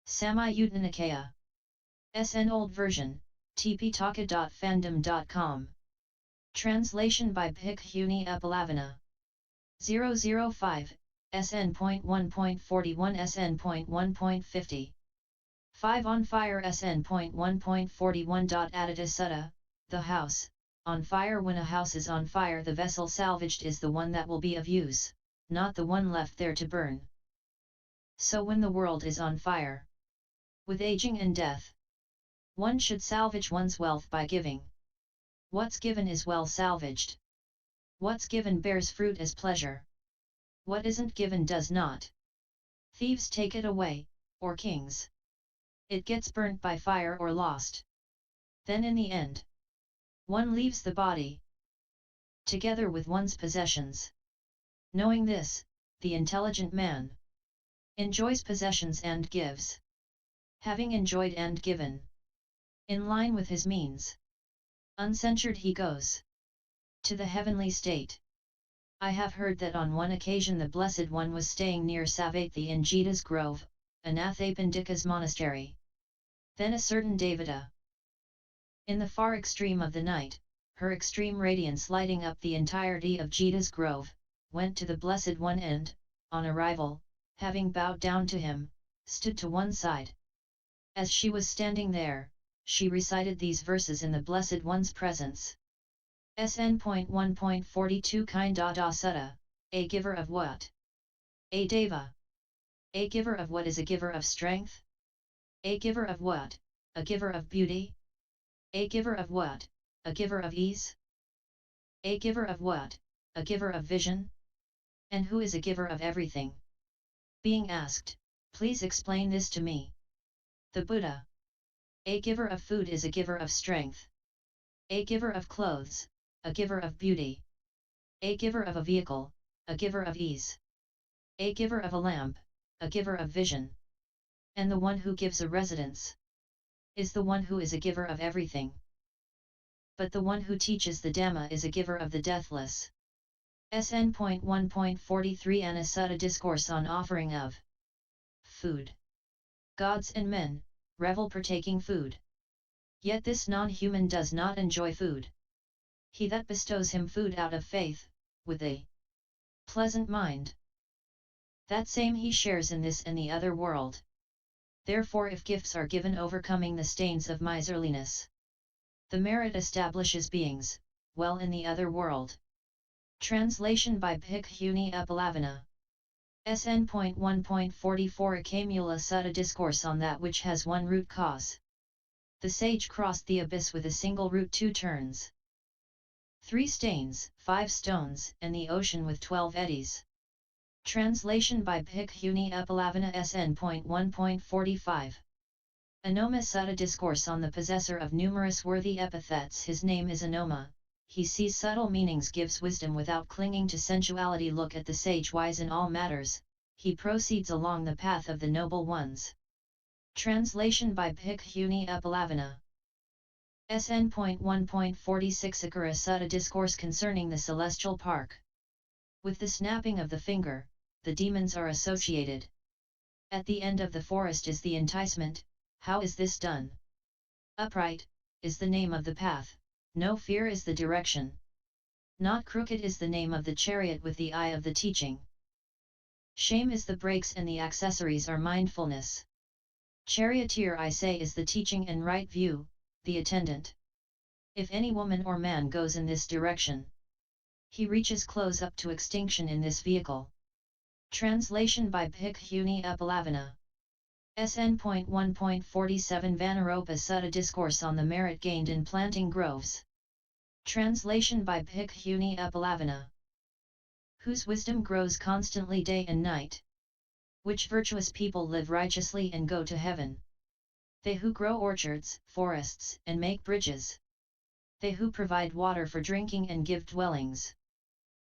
Samyutta Nikaya. SN Old Version, tptaka.fandom.com. Translation by Bhikkhuni Uppalavanna. 005, SN.1.41-SN.1.50. 5 on fire SN.1.41. Sutta, the house, on fire. When a house is on fire, the vessel salvaged is the one that will be of use, not the one left there to burn. So when the world is on fire, with aging and death, one should salvage one's wealth by giving. What's given is well salvaged. What's given bears fruit as pleasure. What isn't given does not. Thieves take it away, or kings. It gets burnt by fire or lost. Then in the end, one leaves the body, together with one's possessions. Knowing this, the intelligent man enjoys possessions and gives. Having enjoyed and given, in line with his means, uncensured he goes to the heavenly state. I have heard that on one occasion the Blessed One was staying near Savatthi in Jeta's grove, Anathapindika's monastery. Then a certain devata, in the far extreme of the night, her extreme radiance lighting up the entirety of Jeta's grove, went to the Blessed One and, on arrival, having bowed down to him, stood to one side. As she was standing there, she recited these verses in the Blessed One's presence. SN.1.42 Sutta, a giver of what? A deva. A giver of what is a giver of strength? A giver of what? A giver of beauty? A giver of what? A giver of ease? A giver of what? A giver of vision? And who is a giver of everything? Being asked, please explain this to me. The Buddha. A giver of food is a giver of strength. A giver of clothes, a giver of beauty. A giver of a vehicle, a giver of ease. A giver of a lamp, a giver of vision. And the one who gives a residence is the one who is a giver of everything. But the one who teaches the Dhamma is a giver of the deathless. SN.1.43 Anathapindika Discourse on offering of food. Gods and men revel partaking food. Yet this non-human does not enjoy food. He that bestows him food out of faith, with a pleasant mind, that same he shares in this and the other world. Therefore if gifts are given overcoming the stains of miserliness, the merit establishes beings, well in the other world. Translation by Bhikkhuni Uppalavanna. SN.1.44 Akamula Sutta Discourse on that which has one root cause. The sage crossed the abyss with a single root 2 turns. 3 stains, 5 stones, and the ocean with 12 eddies. Translation by Bhikkhuni Uppalavanna SN.1.45. Anoma Sutta Discourse on the possessor of numerous worthy epithets. His name is Anoma. He sees subtle meanings, gives wisdom without clinging to sensuality. Look at the sage wise in all matters, he proceeds along the path of the noble ones. Translation by Bhikkhuni Uppalavanna. SN.1.46 Akara Sutta Discourse concerning the celestial park. With the snapping of the finger, the demons are associated. At the end of the forest is the enticement. How is this done? Upright is the name of the path. No fear is the direction. Not crooked is the name of the chariot with the eye of the teaching. Shame is the brakes and the accessories are mindfulness. Charioteer I say is the teaching and right view, the attendant. If any woman or man goes in this direction, he reaches close up to extinction in this vehicle. Translation by Bhikkhuni Uppalavanna. SN.1.47 Vanaropa Sutta Discourse on the merit gained in planting groves. Translation by Bhikkhuni Uppalavanna. Whose wisdom grows constantly day and night. Which virtuous people live righteously and go to heaven. They who grow orchards, forests, and make bridges. They who provide water for drinking and give dwellings.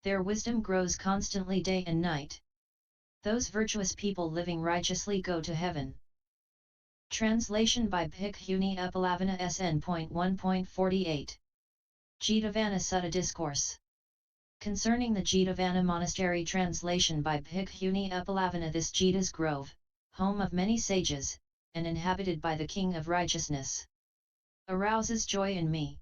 Their wisdom grows constantly day and night. Those virtuous people living righteously go to heaven. Translation by Bhikkhuni Uppalavanna SN.1.48. Jetavana Sutta Discourse. Concerning the Jetavana Monastery. Translation by Bhikkhuni Uppalavanna. This Jeta's grove, home of many sages, and inhabited by the King of Righteousness. Arouses joy in me.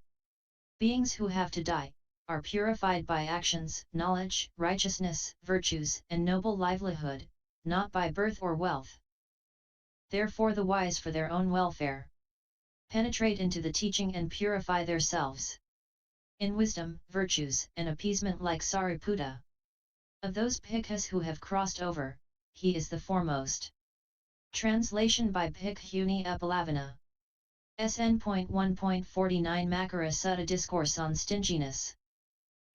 Beings who have to die, are purified by actions, knowledge, righteousness, virtues, and noble livelihood, not by birth or wealth. Therefore the wise for their own welfare penetrate into the teaching and purify themselves in wisdom, virtues, and appeasement like Sariputta. Of those Bhikkhus who have crossed over, he is the foremost. Translation by Bhikkhuni Uppalavanna. SN.1.49 Makara Sutta Discourse on Stinginess.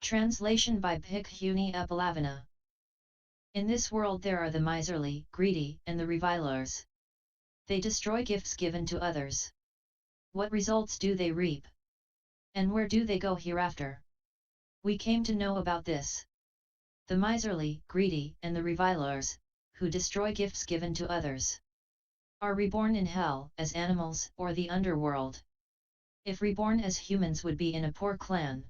Translation by Bhikkhuni Uppalavanna. In this world there are the miserly, greedy, and the revilers. They destroy gifts given to others. What results do they reap? And where do they go hereafter? We came to know about this. The miserly, greedy, and the revilers, who destroy gifts given to others, are reborn in hell as animals or the underworld. If reborn as humans would be in a poor clan.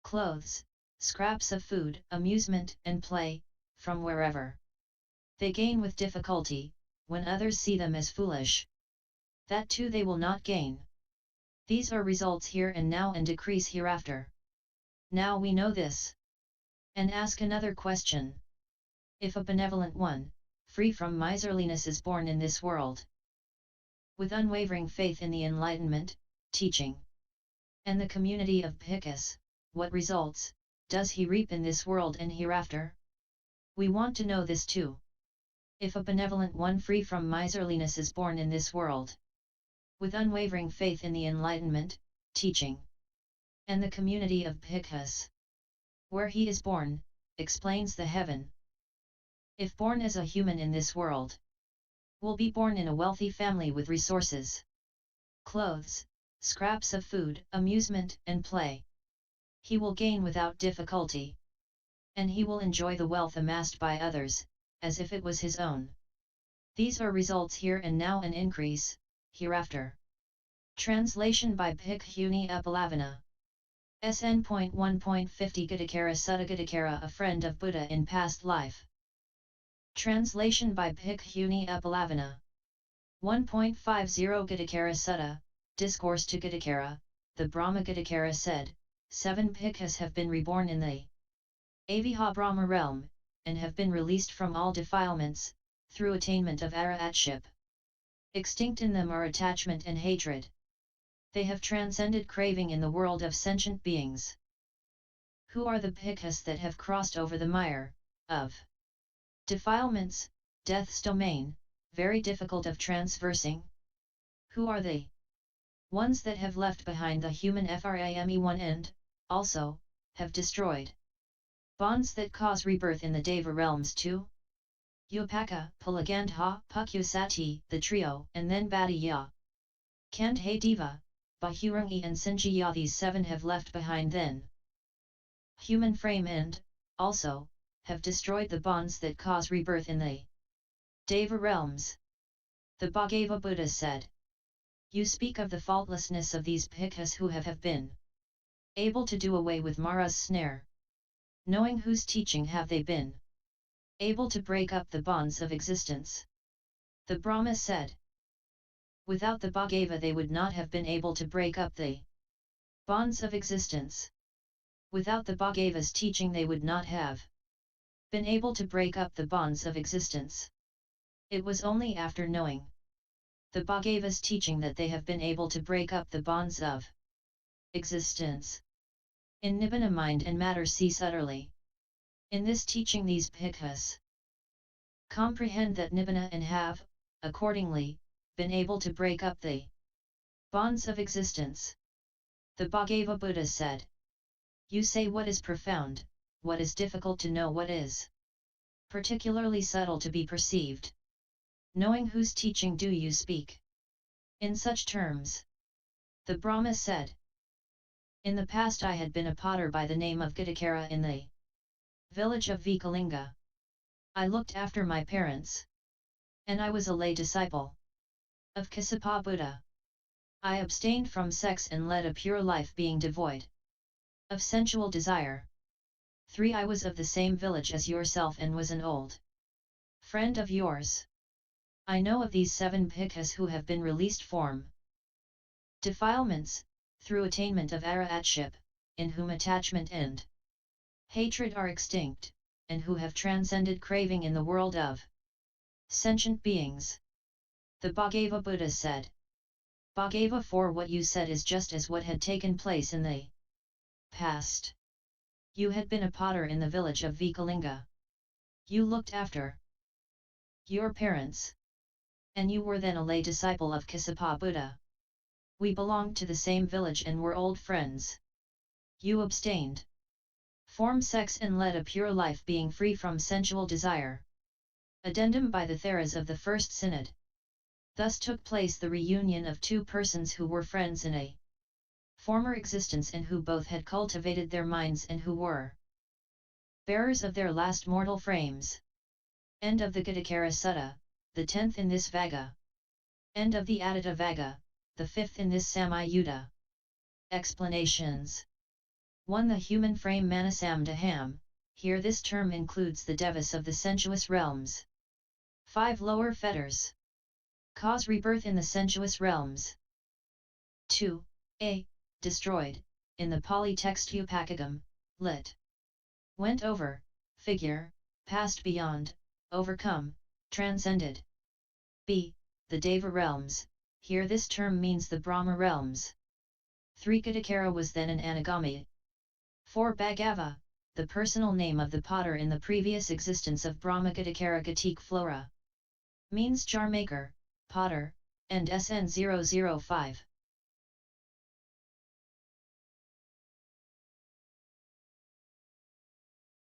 Clothes, scraps of food, amusement, and play, from wherever. They gain with difficulty, when others see them as foolish. That too they will not gain. These are results here and now and decrease hereafter. Now we know this. And ask another question. If a benevolent one, free from miserliness is born in this world, with unwavering faith in the enlightenment, teaching, and the community of Bhikkhus, what results does he reap in this world and hereafter? We want to know this too. If a benevolent one free from miserliness is born in this world, with unwavering faith in the enlightenment, teaching, and the community of Bhikkhus, where he is born, explains the heaven. If born as a human in this world, will be born in a wealthy family with resources, clothes, scraps of food, amusement, and play. He will gain without difficulty. And he will enjoy the wealth amassed by others, as if it was his own. These are results here and now and increase, hereafter. Translation by Bhikkhuni Uppalavanna. SN.1.50 Gadakara Sutta Gadakara, a friend of Buddha in past life. Translation by Bhikkhuni Uppalavanna. 1.50 Gadakara Sutta, Discourse to Gadakara, the Brahma Gadakara said, 7 Bhikkhus have been reborn in the Aviha Brahma realm, and have been released from all defilements, through attainment of Arahatship. Extinct in them are attachment and hatred. They have transcended craving in the world of sentient beings. Who are the Bhikkhus that have crossed over the mire of defilements, death's domain, very difficult of transversing? Who are they? Ones that have left behind the human frame and, also, have destroyed bonds that cause rebirth in the Deva realms too? Upaka, Pulagandha, Pukyasati, the trio, and then Bhatiya. Kandhe Deva, Bahurungi and Sinjaya, these 7 have left behind then human frame and, also, have destroyed the bonds that cause rebirth in the Deva realms. The Bhagava Buddha said, you speak of the faultlessness of these Bhikkhus who have been able to do away with Mara's snare. Knowing whose teaching have they been able to break up the bonds of existence? The Brahma said, without the Bhagava they would not have been able to break up the bonds of existence. Without the Bhagava's teaching they would not have been able to break up the bonds of existence. It was only after knowing the Bhagava's teaching that they have been able to break up the bonds of existence. In Nibbana mind and matter cease utterly. In this teaching these Bhikkhus comprehend that Nibbana and have, accordingly, been able to break up the bonds of existence. The Bhagava Buddha said, you say what is profound, what is difficult to know, what is particularly subtle to be perceived. Knowing whose teaching do you speak in such terms? The Brahma said, in the past I had been a potter by the name of Gadakara in the village of Vikalinga. I looked after my parents, and I was a lay disciple of Kassapa Buddha. I abstained from sex and led a pure life, being devoid of sensual desire. 3 I was of the same village as yourself and was an old friend of yours. I know of these 7 bhikkhus who have been released from defilements, through attainment of arahatship, in whom attachment and hatred are extinct, and who have transcended craving in the world of sentient beings. The Bhagava Buddha said, Bhagava, for what you said is just as what had taken place in the past. You had been a potter in the village of Vikalinga. You looked after your parents. And you were then a lay disciple of Kassapa Buddha. We belonged to the same village and were old friends. You abstained from sex and led a pure life, being free from sensual desire. Addendum by the Theras of the First Synod. Thus took place the reunion of 2 persons who were friends in a former existence, and who both had cultivated their minds, and who were bearers of their last mortal frames. End of the Gadakara Sutta, the 10th in this Vagga. End of the Adita Vagga, the 5th in this Samayutta. Explanations. 1. The human frame Manasam Daham, here this term includes the devas of the sensuous realms. 5 lower fetters cause rebirth in the sensuous realms. 2. A. Destroyed, in the Pali text Upakagam, lit. Went over, figure, passed beyond, overcome, transcended. B. The Deva realms, here this term means the Brahma realms. 3. Gadakara was then an anagami. 4. Bhagava, the personal name of the potter in the previous existence of Brahma Gadakara Gatik Flora. Means jar maker, potter, and SN.1.1.41-SN.1.50.